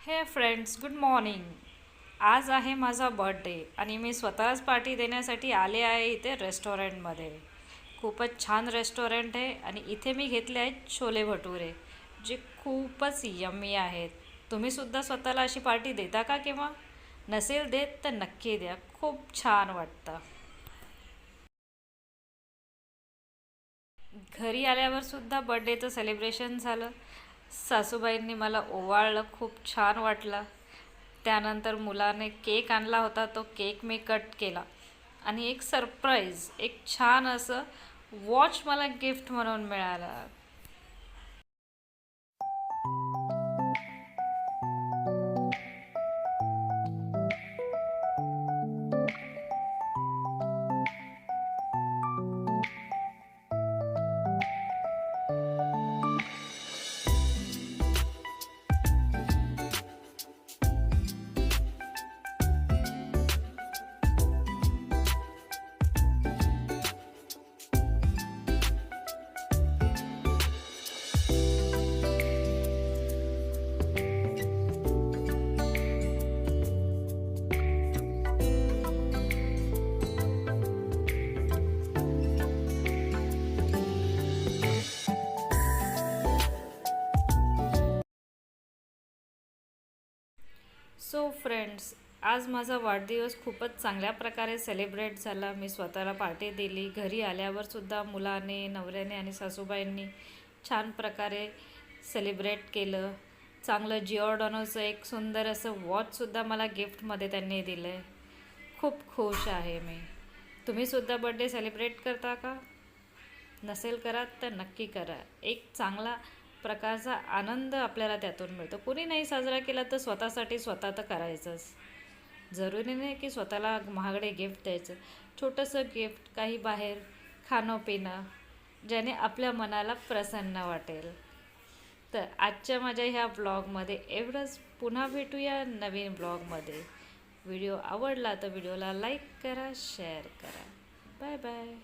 हे friends, good morning. आज आहे माझा बर्थडे आणि मी स्वतःच पार्टी देण्यासाठी आले आहे इथे रेस्टॉरंटमध्ये. खूपच छान रेस्टॉरंट आहे आणि इथे मी घेतले आहेत छोले भटुरे, जे खूपच यम्मी आहेत. तुम्हीसुद्धा स्वतःला अशी पार्टी देता का केव्हा? नसेल देत तर नक्की द्या, खूप छान वाटतं. घरी आल्यावर सुद्धा बर्थडेचं सेलिब्रेशन झालं. सासूबाईंनी मला ओवाळलं, खूप छान वाटलं. त्यानंतर मुलाने केक आणला होता, तो केक मी कट केला आणि एक सरप्राईज, एक छान असं वॉच मला गिफ्ट म्हणून मिळालं. सो फ्रेंड्स, आज माझा वाढदिवस खूपच चांगल्या प्रकारे सेलिब्रेट झाला. मी स्वतःला पार्टी दिली. घरी आल्यावर सुद्धा मुलाने, नवऱ्याने आणि सासूबाईंनी छान प्रकारे सेलिब्रेट केलं. चांगलं जिओर्डॉनोचं एक सुंदर असं वॉचसुद्धा मला गिफ्टमध्ये त्यांनी दिलं आहे. खूप खुश आहे मी. तुम्हीसुद्धा बर्थडे सेलिब्रेट करता का? नसेल करत तर नक्की करा. एक चांगला प्रकारचा आनंद आपल्याला त्यातून मिळतो. कुणी नाही साजरा केला तर स्वतःसाठी स्वतः तर करायचंच. जरुरी नाही की स्वतःला महागडे गिफ्ट द्यायचं. छोटंसं गिफ्ट, काही बाहेर खाणं पिणं, ज्याने आपल्या मनाला प्रसन्न वाटेल. तर आजच्या माझ्या ह्या ब्लॉगमध्ये एवढंच. पुन्हा भेटूया नवीन ब्लॉगमध्ये. व्हिडिओ आवडला तर व्हिडिओला लाईक करा, शेअर करा. Bye bye.